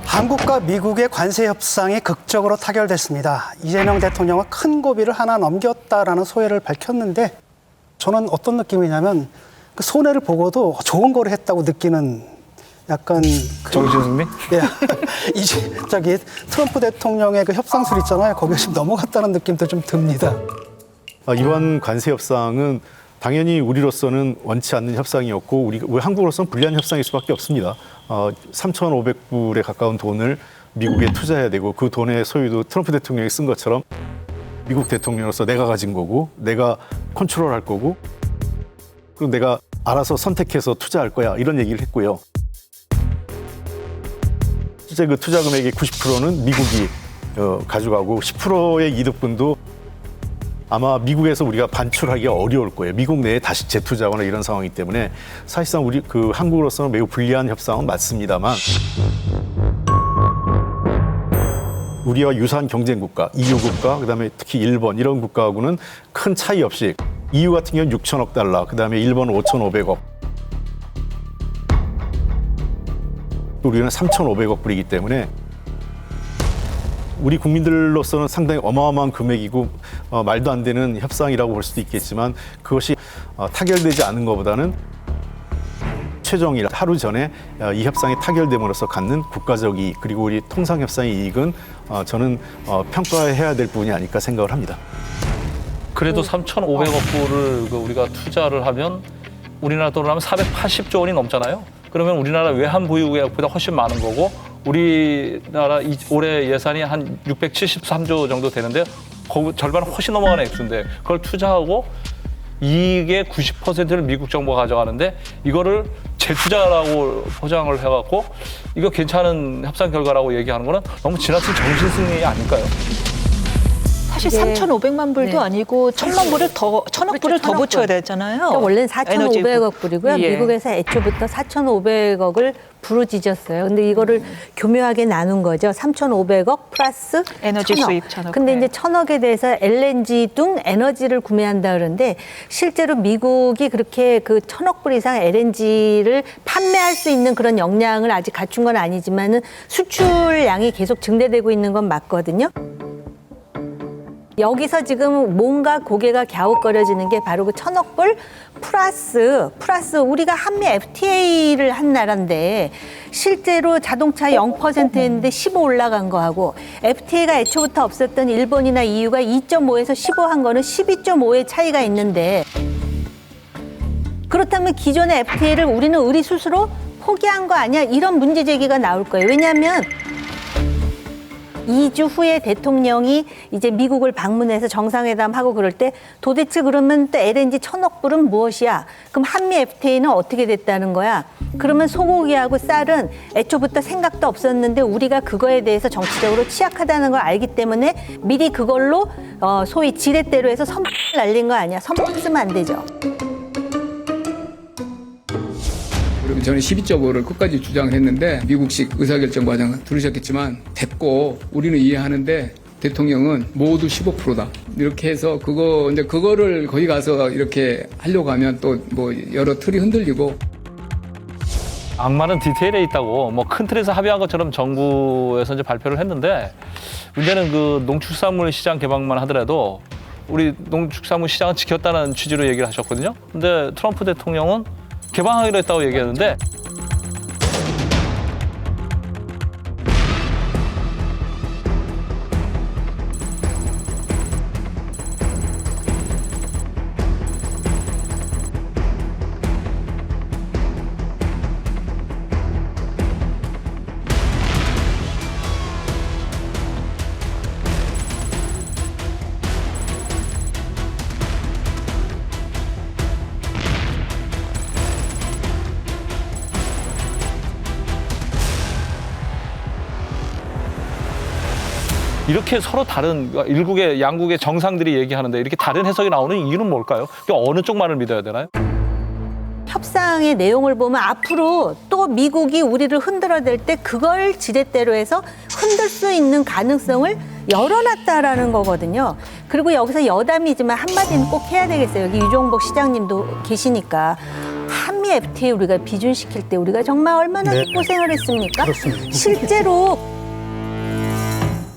한국과 미국의 관세 협상이 극적으로 타결됐습니다. 이재명 대통령은 큰 고비를 하나 넘겼다라는 소회를 밝혔는데 저는 어떤 느낌이냐면 그 손해를 보고도 좋은 거를 했다고 느끼는 약간 정신승리? 예, 이제 저기 트럼프 대통령의 그 협상술 있잖아요. 거기에 좀 넘어갔다는 느낌도 좀 듭니다. 이번 관세 협상은 당연히 우리로서는 원치 않는 협상이었고 우리 한국으로서는 불리한 협상일 수밖에 없습니다. 3,500불에 가까운 돈을 미국에 투자해야 되고 그 돈의 소유도 트럼프 대통령이 쓴 것처럼 미국 대통령으로서 내가 가진 거고 내가 컨트롤할 거고 그리고 내가 알아서 선택해서 투자할 거야 이런 얘기를 했고요. 실제 그 투자 금액의 90%는 미국이 가져가고 10%의 이득분도 아마 미국에서 우리가 반출하기가 어려울 거예요. 미국 내에 다시 재투자하거나 이런 상황이기 때문에 사실상 우리 그 한국으로서는 매우 불리한 협상은 맞습니다만 우리와 유사한 경쟁 국가, EU 국가, 그다음에 특히 일본 이런 국가하고는 큰 차이 없이 EU 같은 경우는 6천억 달러, 그다음에 일본은 5,500억. 우리는 3,500억 불이기 때문에 우리 국민들로서는 상당히 어마어마한 금액이고 말도 안 되는 협상이라고 볼 수도 있겠지만 그것이 타결되지 않은 것보다는 최종일 하루 전에 이 협상이 타결됨으로써 갖는 국가적 이익 그리고 우리 통상협상의 이익은 저는 평가해야 될 부분이 아닐까 생각을 합니다. 그래도 3,500억 불을 우리가 투자를 하면 우리나라 돈으로 하면 480조 원이 넘잖아요. 그러면 우리나라 외환보유계약보다 훨씬 많은 거고 우리나라 올해 예산이 한 673조 정도 되는데 그 절반은 훨씬 넘어가는 액수인데 그걸 투자하고 이익의 90%를 미국 정부가 가져가는데 이거를 재투자라고 포장을 해갖고 이거 괜찮은 협상 결과라고 얘기하는 거는 너무 지나친 정신승리 아닐까요? 사실 3,500만 불도 아니고 1,000만 불을 더, 1,000억 불을 더 붙여야 되잖아요. 그러니까 원래는 4,500억 불이고요. 예. 미국에서 애초부터 4,500억을 부르짖었어요. 근데 이거를 교묘하게 나눈 거죠. 3,500억 플러스 에너지 1,000억. 수입 1,000억. 근데 이제 1,000억에 대해서 LNG 등 에너지를 구매한다 그러는데 실제로 미국이 그렇게 그 1,000억 불 이상 LNG를 판매할 수 있는 그런 역량을 아직 갖춘 건 아니지만은 수출량이 계속 증대되고 있는 건 맞거든요. 여기서 지금 뭔가 고개가 갸웃거려지는 게 바로 그 1,000억 불 플러스 우리가 한미 FTA를 한 나라인데 실제로 자동차 0%였는데 15 올라간 거하고 FTA가 애초부터 없었던 일본이나 EU가 2.5에서 15 한 거는 12.5의 차이가 있는데 그렇다면 기존의 FTA를 우리는 우리 스스로 포기한 거 아니야? 이런 문제 제기가 나올 거예요. 왜냐하면 2주 후에 대통령이 이제 미국을 방문해서 정상회담하고 그럴 때 도대체 그러면 또 LNG 1,000억 불은 무엇이야? 그럼 한미 FTA는 어떻게 됐다는 거야? 그러면 소고기하고 쌀은 애초부터 생각도 없었는데 우리가 그거에 대해서 정치적으로 취약하다는 걸 알기 때문에 미리 그걸로 소위 지렛대로 해서 선풍을 날린 거 아니야? 선풍 쓰면 안 되죠. 그럼 저는 12.5를 끝까지 주장을 했는데 미국식 의사결정 과정 들으셨겠지만 됐고 우리는 이해하는데 대통령은 모두 15%다. 이렇게 해서 그거를 거기 가서 이렇게 하려고 하면 또 뭐 여러 틀이 흔들리고 악마는 디테일에 있다고 뭐 큰 틀에서 합의한 것처럼 정부에서 이제 발표를 했는데 문제는 그 농축산물 시장 개방만 하더라도 우리 농축산물 시장은 지켰다는 취지로 얘기를 하셨거든요. 근데 트럼프 대통령은 개방하기로 했다고 얘기했는데 이렇게 서로 다른 양국의 정상들이 얘기하는데 이렇게 다른 해석이 나오는 이유는 뭘까요? 어느 쪽 말을 믿어야 되나요? 협상의 내용을 보면 앞으로 또 미국이 우리를 흔들어댈 때 그걸 지렛대로 해서 흔들 수 있는 가능성을 열어놨다라는 거거든요. 그리고 여기서 여담이지만 한마디는 꼭 해야 되겠어요. 여기 유종복 시장님도 계시니까. 한미 한미 FTA 우리가 비준시킬 때 우리가 정말 얼마나 네. 고생을 했습니까? 그렇습니다. 실제로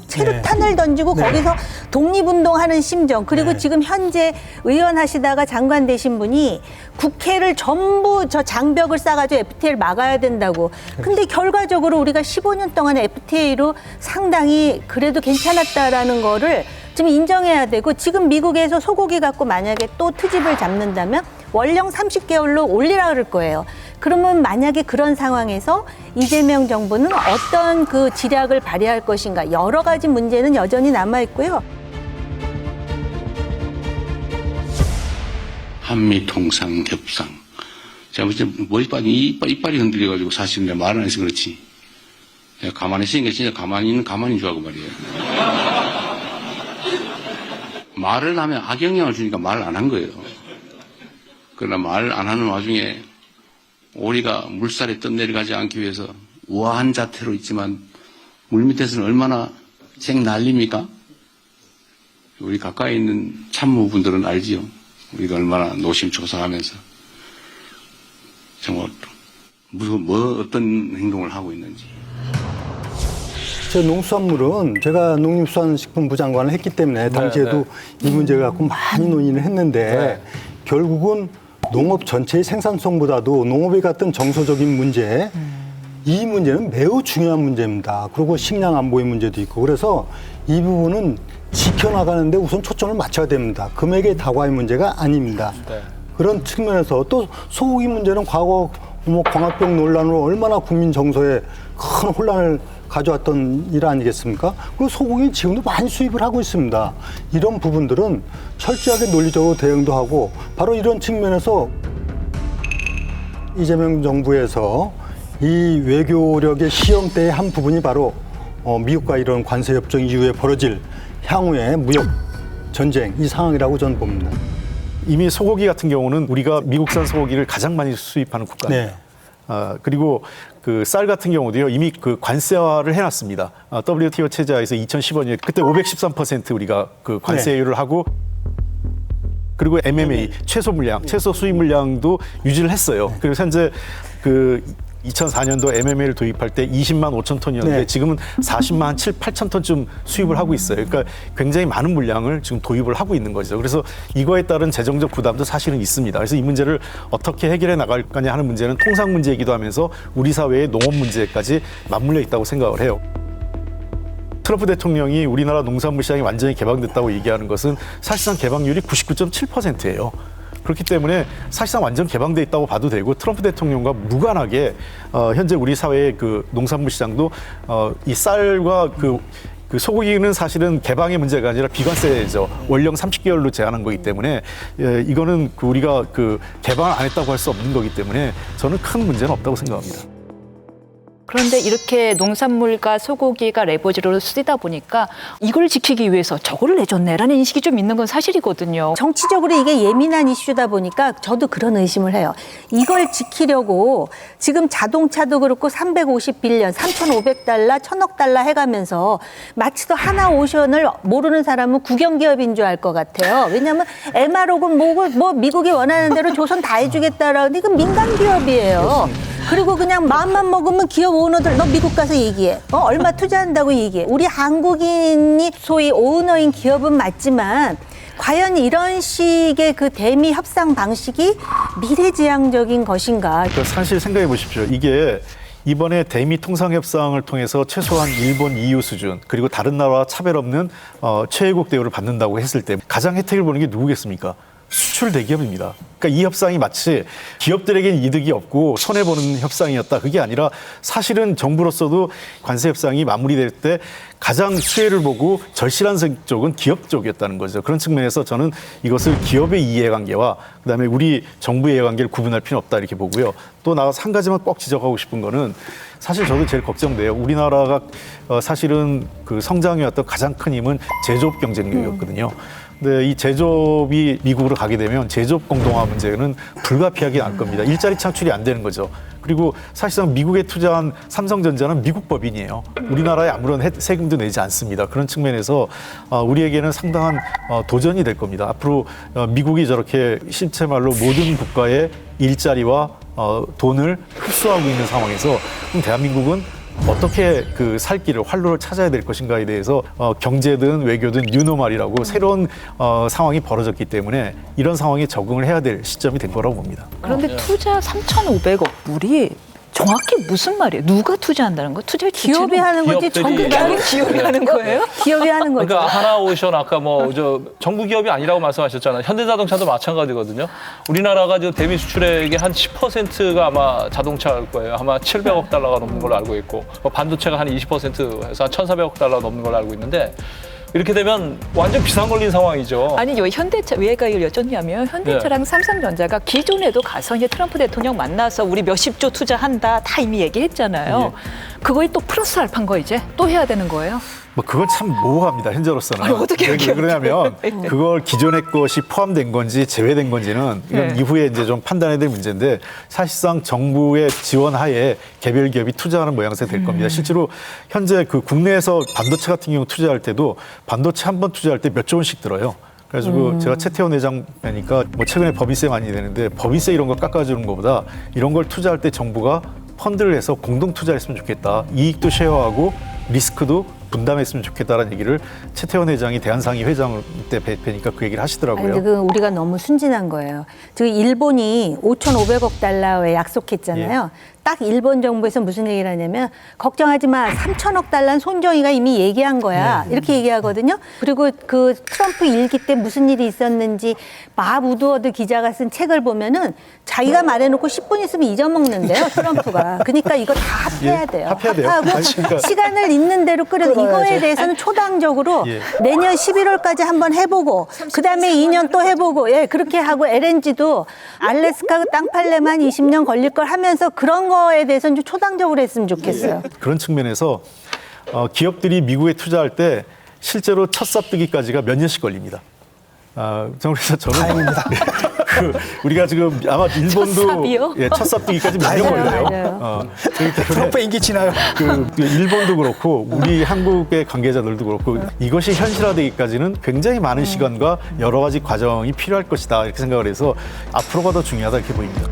체류탄을 던지고 거기서 독립운동하는 심정 그리고 지금 현재 의원 하시다가 장관 되신 분이 국회를 전부 저 장벽을 쌓아가지고 FTA를 막아야 된다고. 근데 결과적으로 우리가 15년 동안 FTA로 상당히 그래도 괜찮았다라는 거를 지금 인정해야 되고 지금 미국에서 소고기 갖고 만약에 또 트집을 잡는다면 원령 30개월로 올리라 그럴 거예요. 그러면 만약에 그런 상황에서 이재명 정부는 어떤 그 지략을 발휘할 것인가 여러 가지 문제는 여전히 남아 있고요. 한미 통상 협상. 제가 볼 때 이빨이 흔들려가지고 사실 내가 말 안 해서 그렇지. 내가 가만히 있으니까 진짜 가만히 줄 알고 말이에요. 말을 하면 악영향을 주니까 말을 안 한 거예요. 그러나 말 안 하는 와중에 오리가 물살에 떠내려가지 않기 위해서 우아한 자태로 있지만 물 밑에서는 얼마나 생 난립니까? 우리 가까이 있는 참모분들은 알지요. 우리가 얼마나 노심초사하면서 정말 어떤 행동을 하고 있는지. 제 농수산물은 제가 농림수산식품부 장관을 했기 때문에 당시에도 이 문제를 갖고 많이 논의를 했는데 결국은 농업 전체의 생산성보다도 농업에 같은 정서적인 문제 이 문제는 매우 중요한 문제입니다. 그리고 식량 안보의 문제도 있고 그래서 이 부분은 지켜나가는데 우선 초점을 맞춰야 됩니다. 금액의 다과의 문제가 아닙니다. 그런 측면에서 또 소고기 문제는 과거 광합병 논란으로 얼마나 국민 정서에 큰 혼란을 가져왔던 일 아니겠습니까? 그리고 소고기는 지금도 많이 수입을 하고 있습니다. 이런 부분들은 철저하게 논리적으로 대응도 하고 바로 이런 측면에서 이재명 정부에서 이 외교력의 시험대의 한 부분이 바로 미국과 이런 관세 협정 이후에 벌어질 향후의 무역 전쟁 이 상황이라고 저는 봅니다. 이미 소고기 같은 경우는 우리가 미국산 소고기를 가장 많이 수입하는 국가입니다. 네. 그리고 그 쌀 같은 경우도요 이미 그 관세화를 해놨습니다. WTO 체제에서 2015년에 그때 513% 우리가 그 관세율을 하고 그리고 MMA 최소 물량, 최소 수입 물량도 유지를 했어요. 그리고 현재 그 2004년도 MMA를 도입할 때 20만 5천 톤이었는데 네. 지금은 40만 7, 8천 톤쯤 수입을 하고 있어요. 그러니까 굉장히 많은 물량을 지금 도입을 하고 있는 거죠. 그래서 이거에 따른 재정적 부담도 사실은 있습니다. 그래서 이 문제를 어떻게 해결해 나갈 거냐 하는 문제는 통상 문제이기도 하면서 우리 사회의 농업 문제까지 맞물려 있다고 생각을 해요. 트럼프 대통령이 우리나라 농산물 시장이 완전히 개방됐다고 얘기하는 것은 사실상 개방률이 99.7%예요. 그렇기 때문에 사실상 완전 개방돼 있다고 봐도 되고 트럼프 대통령과 무관하게 현재 우리 사회의 그 농산물 시장도 이 쌀과 그 소고기는 사실은 개방의 문제가 아니라 비관세죠. 원령 30개월로 제한한 거기 때문에 이거는 우리가 그 개방을 안 했다고 할 수 없는 거기 때문에 저는 큰 문제는 없다고 생각합니다. 그런데 이렇게 농산물과 소고기가 레버지로 쓰이다 보니까 이걸 지키기 위해서 저거를 내줬네라는 인식이 좀 있는 건 사실이거든요. 정치적으로 이게 예민한 이슈다 보니까 저도 그런 의심을 해요. 이걸 지키려고 지금 자동차도 그렇고 350빌리언, 3,500달러, 1,000억 달러 해가면서 마치 또 하나오션을 모르는 사람은 국영기업인 줄 알 것 같아요. 왜냐하면 MR옥은 뭐 미국이 원하는 대로 조선 다 해주겠다라고 이건 민간 기업이에요. 그리고 그냥 마음만 먹으면 기업 오너들 너 미국 가서 얘기해. 얼마 투자한다고 얘기해. 우리 한국인이 소위 오너인 기업은 맞지만 과연 이런 식의 그 대미 협상 방식이 미래지향적인 것인가. 사실 생각해 보십시오. 이게 이번에 대미 통상 협상을 통해서 최소한 일본, EU 수준 그리고 다른 나라와 차별 없는 최애국 대우를 받는다고 했을 때 가장 혜택을 보는 게 누구겠습니까? 수출 대기업입니다. 그러니까 이 협상이 마치 기업들에게는 이득이 없고 손해보는 협상이었다. 그게 아니라 사실은 정부로서도 관세 협상이 마무리될 때 가장 수혜를 보고 절실한 쪽은 기업 쪽이었다는 거죠. 그런 측면에서 저는 이것을 기업의 이해관계와 그다음에 우리 정부의 이해관계를 구분할 필요는 없다 이렇게 보고요. 또 나가서 한 가지만 꼭 지적하고 싶은 거는 사실 저도 제일 걱정돼요. 우리나라가 사실은 그 성장해왔던 가장 큰 힘은 제조업 경쟁력이었거든요. 근데 이 제조업이 미국으로 가게 되면 제조업 공동화 문제는 불가피하게 날 겁니다. 일자리 창출이 안 되는 거죠. 그리고 사실상 미국에 투자한 삼성전자는 미국 법인이에요. 우리나라에 아무런 세금도 내지 않습니다. 그런 측면에서 우리에게는 상당한 도전이 될 겁니다. 앞으로 미국이 저렇게 실체 말로 모든 국가의 일자리와 돈을 흡수하고 있는 상황에서 그럼 대한민국은 어떻게 그 살 길을 활로를 찾아야 될 것인가에 대해서 경제든 외교든 뉴노멀이라고 새로운 상황이 벌어졌기 때문에 이런 상황에 적응을 해야 될 시점이 된 거라고 봅니다. 그런데 투자 3,500억 불이 정확히 무슨 말이에요? 누가 투자한다는 거? 투자의 기업이 하는 거지 기업들이- 정부가 기업이 하는 거예요? 기업이 하는 거죠. 그러니까 하나오션 아까 정부 기업이 아니라고 말씀하셨잖아요. 현대자동차도 마찬가지거든요. 우리나라가 지금 대미 수출액의 한 10%가 아마 자동차일 거예요. 아마 700억 달러가 넘는 걸로 알고 있고 반도체가 한 20%에서 한 1,400억 달러 넘는 걸로 알고 있는데 이렇게 되면 완전 비상 걸린 상황이죠. 아니 왜 현대차 왜 이걸 여쭙냐면 현대차랑 삼성전자가 기존에도 가서 이제 트럼프 대통령 만나서 우리 몇십조 투자한다 다 이미 얘기했잖아요. 그거에 또 플러스 알파인 거 이제 또 해야 되는 거예요. 뭐 그건 참 모호합니다. 현재로서는. 아니, 어떻게 왜 얘기해요? 그러냐면 그걸 기존의 것이 포함된 건지 제외된 건지는 이건 네. 이후에 이제 좀 판단해야 될 문제인데 사실상 정부의 지원하에 개별 기업이 투자하는 모양새 될 겁니다. 실제로 현재 그 국내에서 반도체 같은 경우 투자할 때도 반도체 한 번 투자할 때 몇 조 원씩 들어요. 그래가지고 제가 최태원 회장 뵈니까 뭐 최근에 법인세 많이 내는데 법인세 이런 거 깎아주는 것보다 이런 걸 투자할 때 정부가 펀드를 해서 공동 투자했으면 좋겠다. 이익도 쉐어하고 리스크도 분담했으면 좋겠다라는 얘기를 최태원 회장이 대한상의 회장 때 뵈니까 그 얘기를 하시더라고요. 아니, 그 우리가 너무 순진한 거예요. 지금 일본이 5,500억 달러에 약속했잖아요. 딱 일본 정부에서 무슨 얘기를 하냐면 걱정하지 마. 3,000억 달러는 손정희가 이미 얘기한 거야. 이렇게 얘기하거든요. 그리고 그 트럼프 일기 때 무슨 일이 있었는지 밥 우드워드 기자가 쓴 책을 보면은 자기가 말해놓고 10분 있으면 잊어먹는데요. 트럼프가. 그러니까 이거 다 합해야 돼요. 합해야 돼요. 합하고 아니, 그러니까- 시간을 있는 대로 끌어 이거에 대해서는 초당적으로 예. 내년 11월까지 한번 해보고 그다음에 2년 또 해보고 그렇게 하고 LNG도 알래스카 땅 팔려면 20년 걸릴 걸 하면서 그런 거에 대해서는 좀 초당적으로 했으면 좋겠어요. 그런 측면에서 기업들이 미국에 투자할 때 실제로 첫 삽뜨기까지가 몇 년씩 걸립니다. 그래서 저는 다행입니다. 우리가 지금 아마 일본도 삽이요? 첫 삽뜨기까지 몇 년 걸려요. 맞아요. 그렇기 때문에 트럼프 인기 지나요. 그 일본도 그렇고 우리 한국의 관계자들도 그렇고 이것이 현실화되기까지는 굉장히 많은 시간과 여러 가지 과정이 필요할 것이다 이렇게 생각을 해서 앞으로가 더 중요하다 이렇게 보입니다.